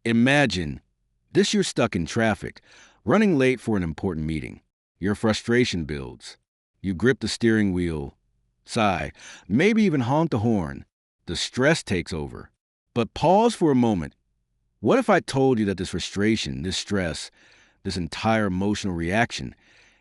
Imagine this: you're stuck in traffic, running late for an important meeting. Your frustration builds. You grip the steering wheel, sigh, maybe even honk the horn. The stress takes over. But pause for a moment. What if I told you that this frustration, this stress, this entire emotional reaction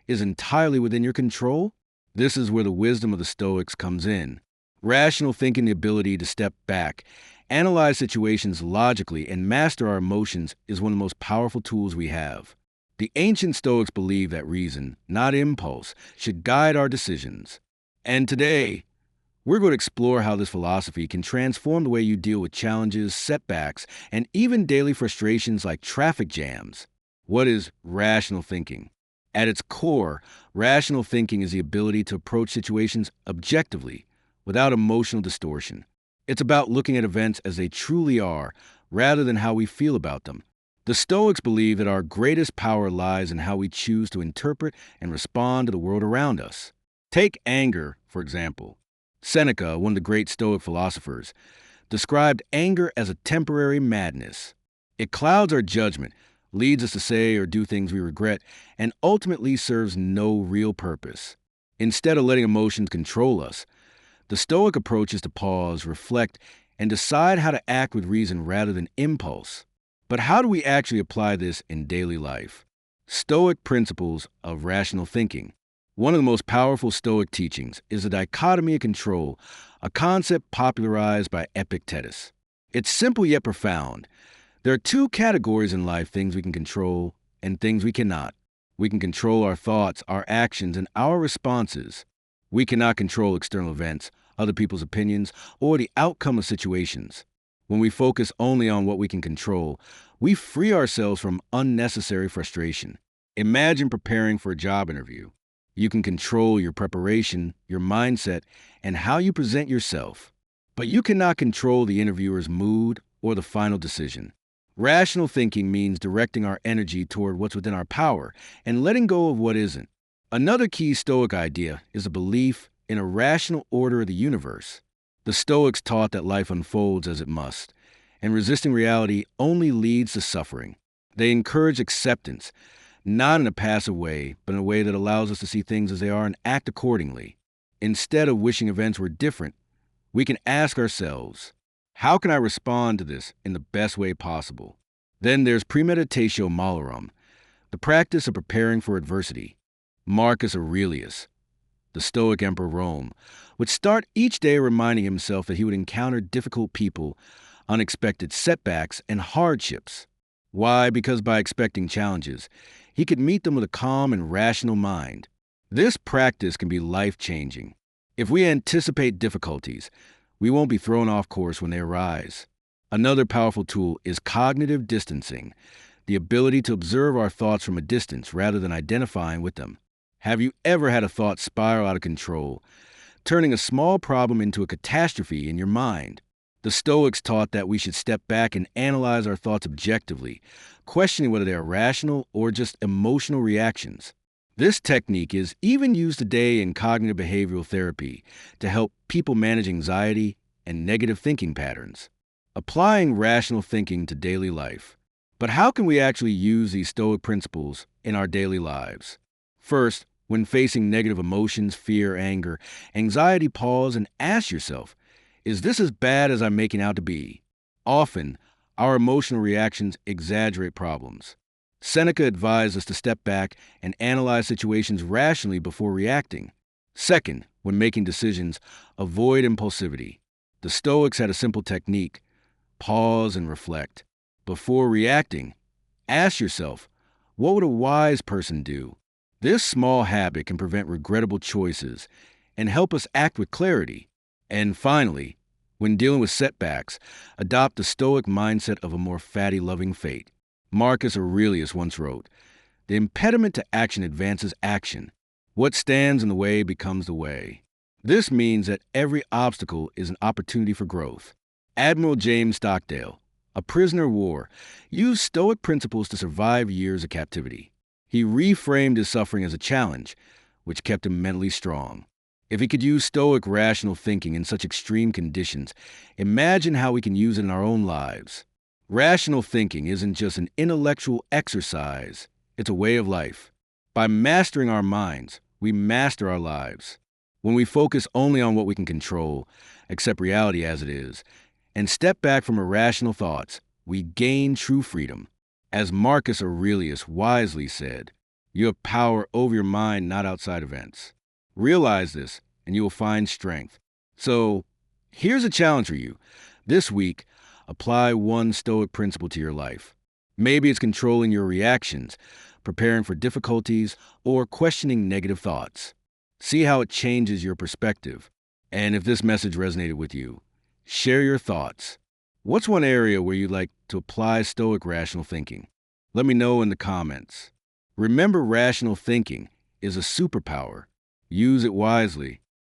is entirely within your control? This is where the wisdom of the Stoics comes in. Rational thinking, the ability to step back, analyze situations logically, and master our emotions is one of the most powerful tools we have. The ancient Stoics believed that reason, not impulse, should guide our decisions. And today, we're going to explore how this philosophy can transform the way you deal with challenges, setbacks, and even daily frustrations like traffic jams. What is rational thinking? At its core, rational thinking is the ability to approach situations objectively, without emotional distortion. It's about looking at events as they truly are, rather than how we feel about them. The Stoics believe that our greatest power lies in how we choose to interpret and respond to the world around us. Take anger, for example. Seneca, one of the great Stoic philosophers, described anger as a temporary madness. It clouds our judgment, leads us to say or do things we regret, and ultimately serves no real purpose. Instead of letting emotions control us, the Stoic approach is to pause, reflect, and decide how to act with reason rather than impulse. But how do we actually apply this in daily life? Stoic principles of rational thinking. One of the most powerful Stoic teachings is the Dichotomy of Control, a concept popularized by Epictetus. It's simple yet profound. There are two categories in life: things we can control and things we cannot. We can control our thoughts, our actions, and our responses. We cannot control external events, other people's opinions, or the outcome of situations. When we focus only on what we can control, we free ourselves from unnecessary frustration. Imagine preparing for a job interview. You can control your preparation, your mindset, and how you present yourself. But you cannot control the interviewer's mood or the final decision. Rational thinking means directing our energy toward what's within our power and letting go of what isn't. Another key Stoic idea is a belief in a rational order of the universe. The Stoics taught that life unfolds as it must, and resisting reality only leads to suffering. They encourage acceptance, not in a passive way, but in a way that allows us to see things as they are and act accordingly. Instead of wishing events were different, we can ask ourselves, how can I respond to this in the best way possible? Then there's Premeditatio Malorum, the practice of preparing for adversity. Marcus Aurelius, the Stoic emperor of Rome, would start each day reminding himself that he would encounter difficult people, unexpected setbacks, and hardships. Why? Because by expecting challenges, he could meet them with a calm and rational mind. This practice can be life-changing. If we anticipate difficulties, we won't be thrown off course when they arise. Another powerful tool is cognitive distancing, the ability to observe our thoughts from a distance rather than identifying with them. Have you ever had a thought spiral out of control, turning a small problem into a catastrophe in your mind? The Stoics taught that we should step back and analyze our thoughts objectively, questioning whether they are rational or just emotional reactions. This technique is even used today in cognitive behavioral therapy to help people manage anxiety and negative thinking patterns. Applying rational thinking to daily life. But how can we actually use these Stoic principles in our daily lives? First, when facing negative emotions, fear, anger, anxiety, pause and ask yourself, is this as bad as I'm making out to be? Often, our emotional reactions exaggerate problems. Seneca advised us to step back and analyze situations rationally before reacting. Second, when making decisions, avoid impulsivity. The Stoics had a simple technique: pause and reflect. Before reacting, ask yourself, what would a wise person do? This small habit can prevent regrettable choices and help us act with clarity. And finally, when dealing with setbacks, adopt the Stoic mindset of a more fatty-loving fate. Marcus Aurelius once wrote, "The impediment to action advances action. What stands in the way becomes the way." This means that every obstacle is an opportunity for growth. Admiral James Stockdale, a prisoner of war, used Stoic principles to survive years of captivity. He reframed his suffering as a challenge, which kept him mentally strong. If he could use Stoic rational thinking in such extreme conditions, imagine how we can use it in our own lives. Rational thinking isn't just an intellectual exercise, it's a way of life. By mastering our minds, we master our lives. When we focus only on what we can control, accept reality as it is, and step back from irrational thoughts, we gain true freedom. As Marcus Aurelius wisely said, you have power over your mind, not outside events. Realize this, and you will find strength. So, here's a challenge for you. This week, apply one Stoic principle to your life. Maybe it's controlling your reactions, preparing for difficulties, or questioning negative thoughts. See how it changes your perspective. And if this message resonated with you, share your thoughts. What's one area where you'd like to apply Stoic rational thinking? Let me know in the comments. Remember, rational thinking is a superpower. Use it wisely.